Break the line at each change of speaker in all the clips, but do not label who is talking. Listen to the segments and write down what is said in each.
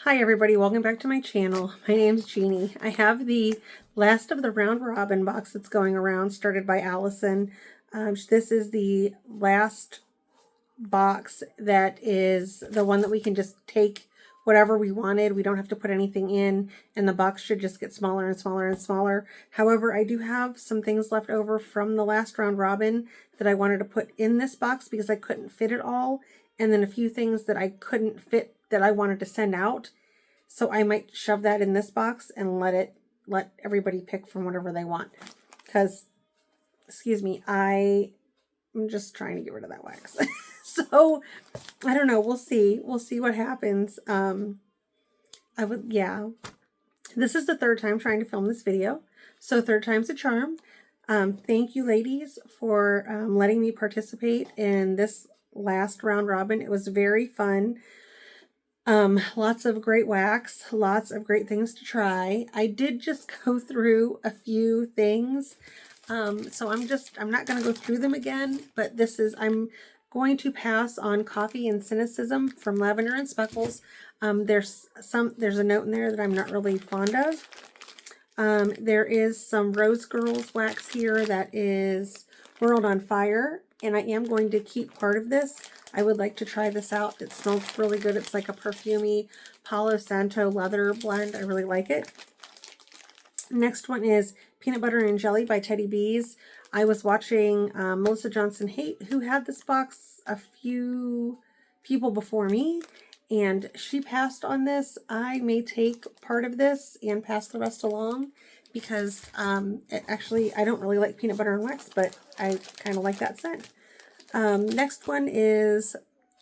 Hi everybody, welcome back to my channel. My name's Jeannie. I have the last of the Round Robin box that's going around, started by Allison. This is the last box that is the one that we can just take whatever we wanted. We don't have to put anything in, and the box should just get smaller and smaller and smaller. However, I do have some things left over from the last Round Robin that I wanted to put in this box because I couldn't fit it all, and then a few things that I couldn't fit that I wanted to send out. So I might shove that in this box and let everybody pick from whatever they want. Because, excuse me, I'm just trying to get rid of that wax. So, I don't know. We'll see. We'll see what happens. Yeah. This is the third time trying to film this video. So, third time's a charm. Thank you, ladies, for letting me participate in this last Round Robin. It was very fun. Lots of great wax, lots of great things to try. I did just go through a few things. So I'm not going to go through them again, but I'm going to pass on Coffee and Cynicism from Lavender and Speckles. There's a note in there that I'm not really fond of. There is some Rose Girls wax here that is World on Fire, and I am going to keep part of this. I would like to try this out. It smells really good. It's like a perfumey Palo Santo leather blend. I really like it. Next one is Peanut Butter and Jelly by Teddy Bees. I was watching Melissa Johnson Haight, who had this box a few people before me, and she passed on this. I may take part of this and pass the rest along because actually I don't really like peanut butter and wax, but I kind of like that scent. Next one is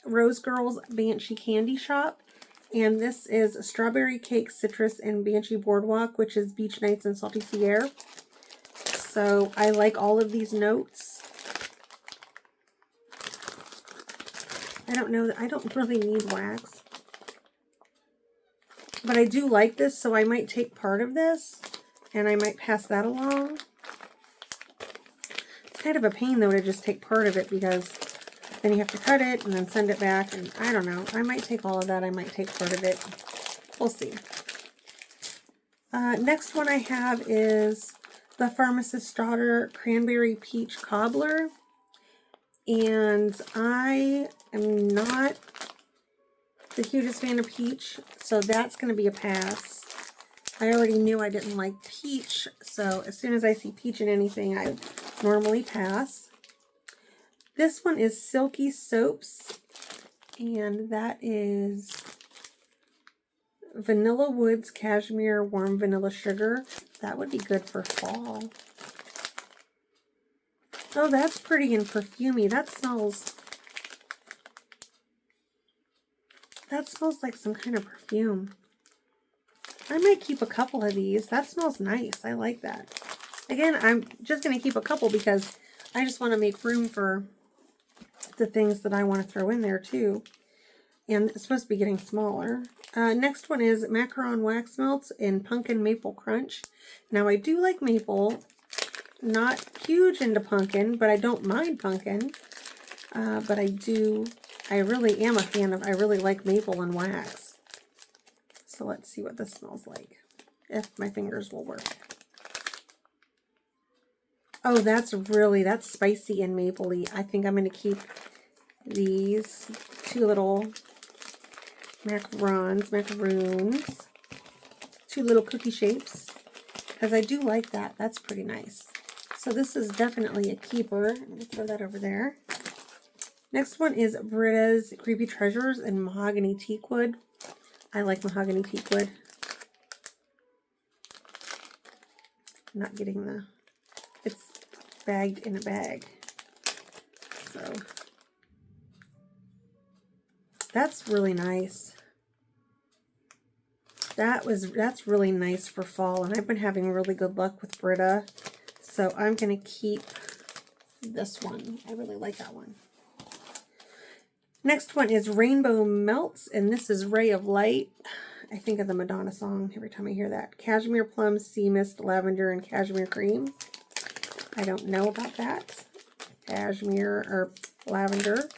Rose Girls Banshee Candy Shop. And this is Strawberry Cake, Citrus, and Banshee Boardwalk, which is Beach Nights and Salty Sea Air. So I like all of these notes. I don't know, I don't really need wax. But I do like this, so I might take part of this, and I might pass that along. It's kind of a pain, though, to just take part of it, because then you have to cut it and then send it back, and I don't know. I might take all of that. I might take part of it. We'll see. Next one I have is the Pharmacist's Daughter Cranberry Peach Cobbler. And I am not the hugest fan of peach, so that's going to be a pass. I already knew I didn't like peach, so as soon as I see peach in anything, I normally pass. This one is Silky Soaps, and that is Vanilla Woods Cashmere Warm Vanilla Sugar. That would be good for fall. Oh, that's pretty and perfumey. That smells like some kind of perfume. I might keep a couple of these. That smells nice. I like that. Again, I'm just going to keep a couple because I just want to make room for the things that I want to throw in there too. And it's supposed to be getting smaller. Next one is Macaron Wax Melts in Pumpkin Maple Crunch. Now, I do like maple. Not huge into pumpkin, but I don't mind pumpkin. But I really am a fan of, I really like maple and wax. So let's see what this smells like, if my fingers will work. Oh, that's spicy and mapley. I think I'm going to keep these two little macaroons, two little cookie shapes, because I do like that. That's pretty nice. So this is definitely a keeper. I'm going to throw that over there. Next one is Britta's Creepy Treasures in Mahogany Teakwood. I like mahogany teakwood. I'm not getting it's bagged in a bag. So that's really nice. That's really nice for fall, and I've been having really good luck with Brita. So I'm going to keep this one. I really like that one. Next one is Rainbow Melts, and this is Ray of Light. I think of the Madonna song every time I hear that. Cashmere Plum, Sea Mist, Lavender, and Cashmere Cream. I don't know about that. Cashmere or lavender.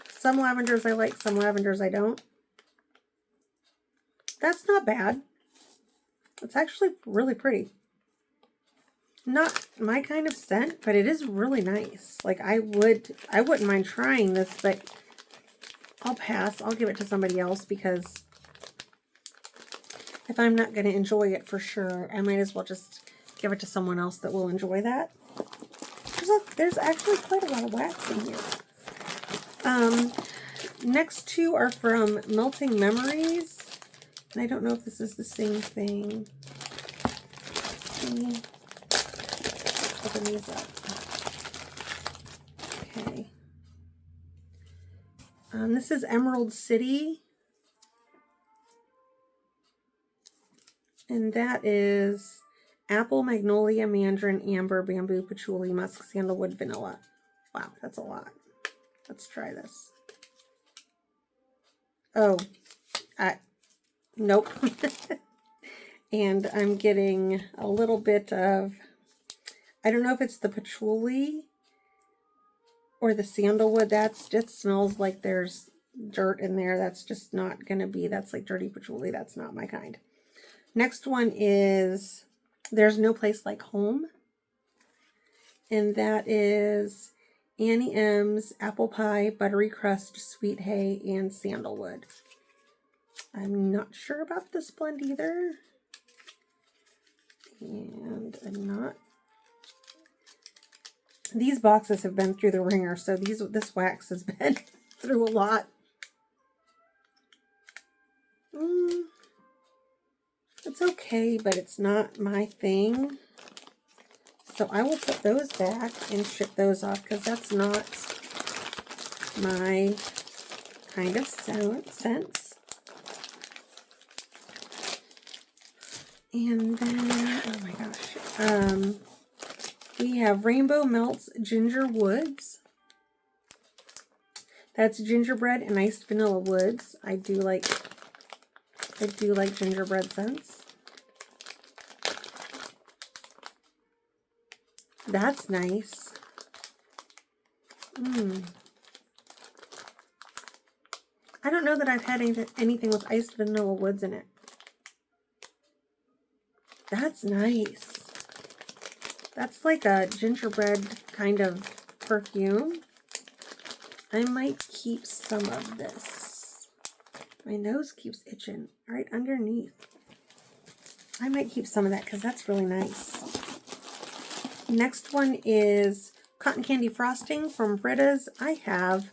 Some lavenders I like, some lavenders I don't. That's not bad. It's actually really pretty. Not my kind of scent, but it is really nice. Like I wouldn't mind trying this, but I'll pass. I'll give it to somebody else because if I'm not going to enjoy it for sure, I might as well just give it to someone else that will enjoy that. There's actually quite a lot of wax in here. Next two are from Melting Memories. And I don't know if this is the same thing. Let me open these up. Okay. This is Emerald City. And that is apple, magnolia, mandarin, amber, bamboo, patchouli, musk, sandalwood, vanilla. Wow, that's a lot. Let's try this. Oh, nope. And I'm getting a little bit of, I don't know if it's the patchouli or the sandalwood. It smells like there's dirt in there. That's just not going to be, that's like dirty patchouli. That's not my kind. Next one is There's No Place Like Home. And that is Annie M's apple pie, buttery crust, sweet hay, and sandalwood. I'm not sure about this blend either. And I'm not. These boxes have been through the ringer, so this wax has been through a lot. It's okay, but it's not my thing. So I will put those back and ship those off because that's not my kind of scents. And then, oh my gosh, we have Rainbow Melts Ginger Woods. That's gingerbread and iced vanilla woods. I do like gingerbread scents. That's nice. I don't know that I've had anything with iced vanilla woods in it. That's nice. That's like a gingerbread kind of perfume. I might keep some of this. My nose keeps itching right underneath. I might keep some of that because that's really nice. Next one is Cotton Candy Frosting from Brita's. I have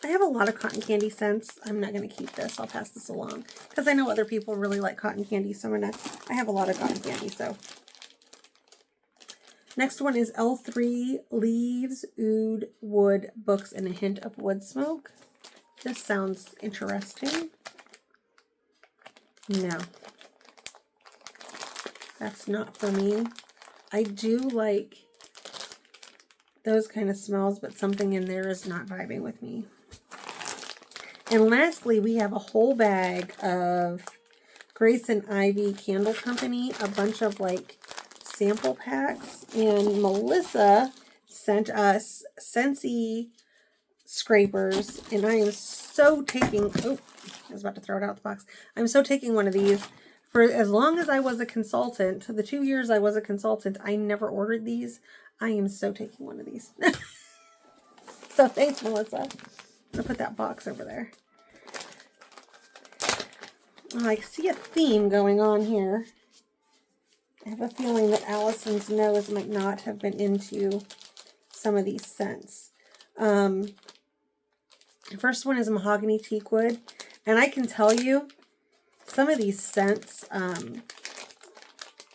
a lot of cotton candy scents. I'm not going to keep this. I'll pass this along because I know other people really like cotton candy. So I have a lot of cotton candy. So next one is L3 Leaves, Oud, Wood, Books, and a Hint of Wood Smoke. This sounds interesting. No, that's not for me. I do like those kind of smells, but something in there is not vibing with me. And lastly, we have a whole bag of Grace and Ivy Candle Company, a bunch of like sample packs. And Melissa sent us Scentsy scrapers, and I am so taking, oh, I was about to throw it out the box. I'm so taking one of these. For as long as I was a consultant, the 2 years I was a consultant, I never ordered these. I am so taking one of these. So thanks, Melissa. I'm going to put that box over there. I see a theme going on here. I have a feeling that Allison's nose might not have been into some of these scents. The first one is Mahogany Teakwood. And I can tell you, some of these scents,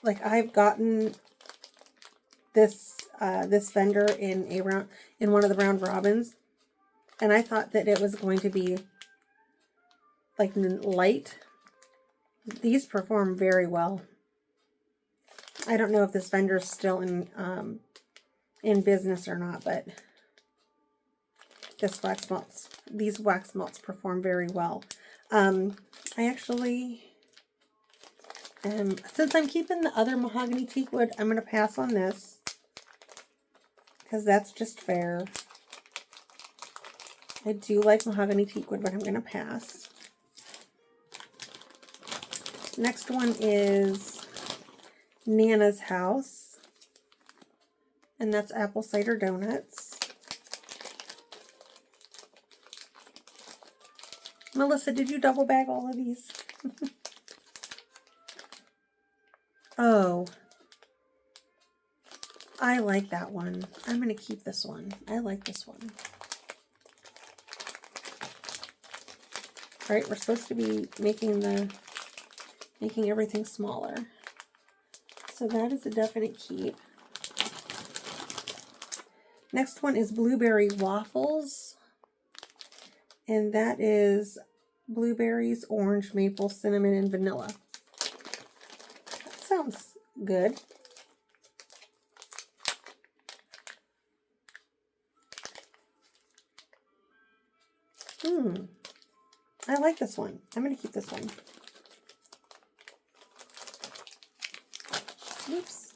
like I've gotten this this vendor in one of the round robins, and I thought that it was going to be like light. These perform very well. I don't know if this vendor is still in business or not, but these wax melts perform very well. I actually since I'm keeping the other Mahogany Teakwood, I'm going to pass on this because that's just fair. I do like Mahogany Teakwood, but I'm going to pass. Next one is Nana's House, and that's apple cider donuts. Melissa, did you double bag all of these? Oh, I like that one. I'm going to keep this one. I like this one. All right, we're supposed to be making everything smaller. So that is a definite keep. Next one is blueberry waffles. And that is blueberries, orange, maple, cinnamon, and vanilla. That sounds good. I like this one. I'm going to keep this one. Oops.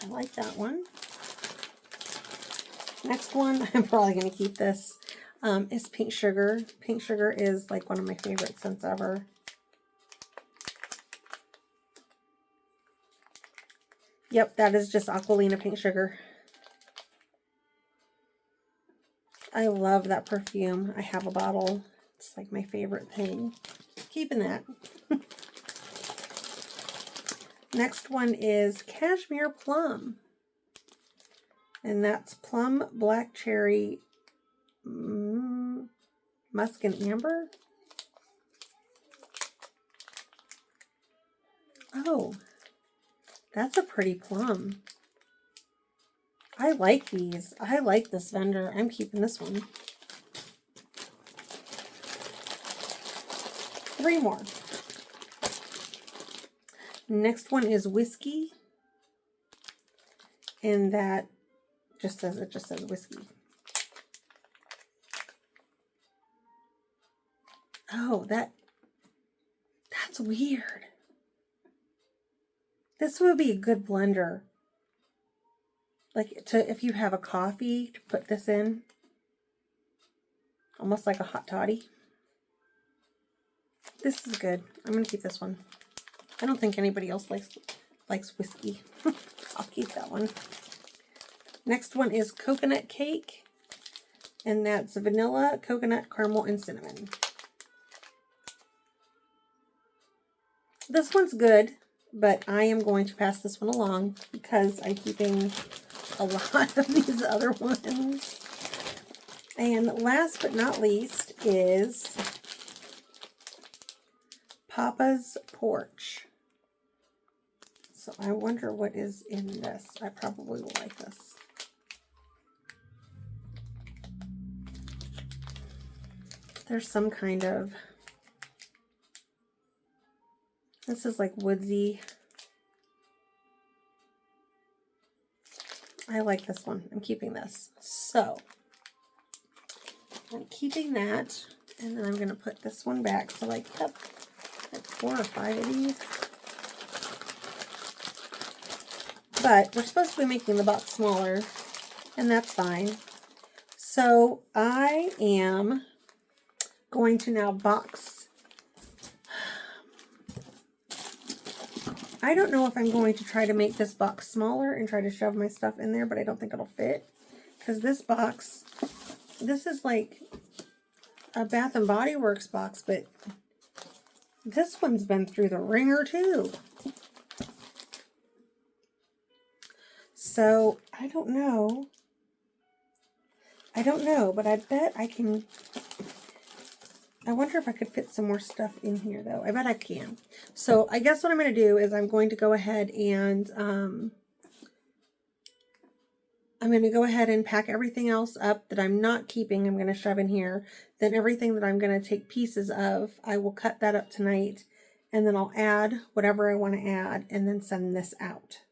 I like that one. Next one, I'm probably going to keep this, is Pink Sugar. Pink Sugar is like one of my favorite scents ever. Yep, that is just Aqualina Pink Sugar. I love that perfume. I have a bottle. It's like my favorite thing. Keeping that. Next one is Cashmere Plum. And that's plum, black cherry, musk and amber. Oh, that's a pretty plum. I like these. I like this vendor. I'm keeping this one. 3 more. Next one is whiskey. And that just says whiskey. Oh, that's weird. This would be a good blender. Like if you have a coffee to put this in. Almost like a hot toddy. This is good. I'm going to keep this one. I don't think anybody else likes whiskey. I'll keep that one. Next one is coconut cake. And that's vanilla, coconut, caramel, and cinnamon. This one's good, but I am going to pass this one along because I'm keeping a lot of these other ones. And last but not least is Papa's Porch. So I wonder what is in this. I probably will like this. There's some kind of, this is like woodsy. I like this one. I'm keeping this. So I'm keeping that, and then I'm going to put this one back. So I kept like 4 or 5 of these. But we're supposed to be making the box smaller, and that's fine. So I am going to now box. I don't know if I'm going to try to make this box smaller and try to shove my stuff in there, but I don't think it'll fit. Because this box, this is like a Bath and Body Works box, but this one's been through the ringer too. So I don't know, but I bet I can. I wonder if I could fit some more stuff in here, though. I bet I can. So I guess what I'm going to do is I'm going to go ahead and pack everything else up that I'm not keeping. I'm going to shove in here. Then everything that I'm going to take pieces of, I will cut that up tonight. And then I'll add whatever I want to add and then send this out.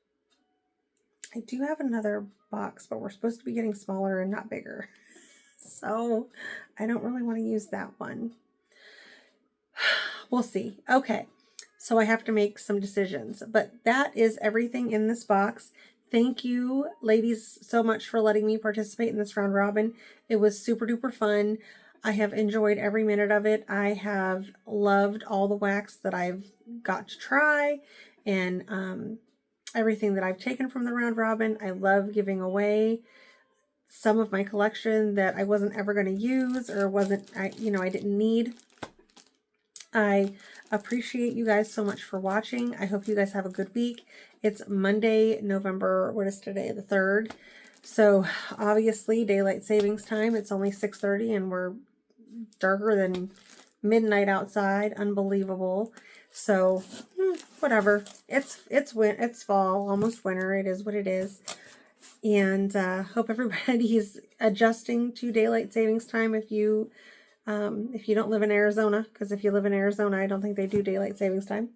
I do have another box, but we're supposed to be getting smaller and not bigger. So I don't really want to use that one. We'll see. Okay, so I have to make some decisions, but that is everything in this box. Thank you, ladies, so much for letting me participate in this round robin. It was super duper fun. I have enjoyed every minute of it. I have loved all the wax that I've got to try, and everything that I've taken from the round robin. I love giving away some of my collection that I wasn't ever going to use or I didn't need. I appreciate you guys so much for watching. I hope you guys have a good week. It's Monday, November, what is today? The 3rd. So obviously daylight savings time. It's only 6:30 and we're darker than midnight outside. Unbelievable. So whatever. It's fall, almost winter. It is what it is. And hope everybody's adjusting to daylight savings time if you don't live in Arizona, because if you live in Arizona, I don't think they do daylight savings time.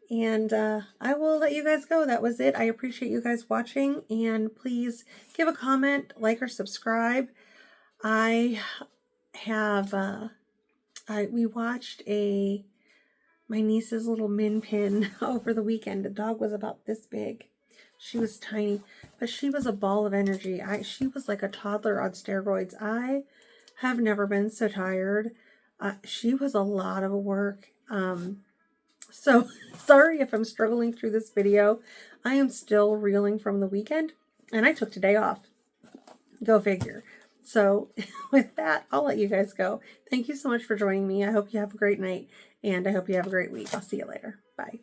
And I will let you guys go. That was it. I appreciate you guys watching, and please give a comment, like, or subscribe. I have we watched my niece's little min pin over the weekend. The dog was about this big. She was tiny, but she was a ball of energy. She was like a toddler on steroids. I have never been so tired. She was a lot of work. So sorry if I'm struggling through this video. I am still reeling from the weekend, and I took today off. Go figure. So with that, I'll let you guys go. Thank you so much for joining me. I hope you have a great night, and I hope you have a great week. I'll see you later. Bye.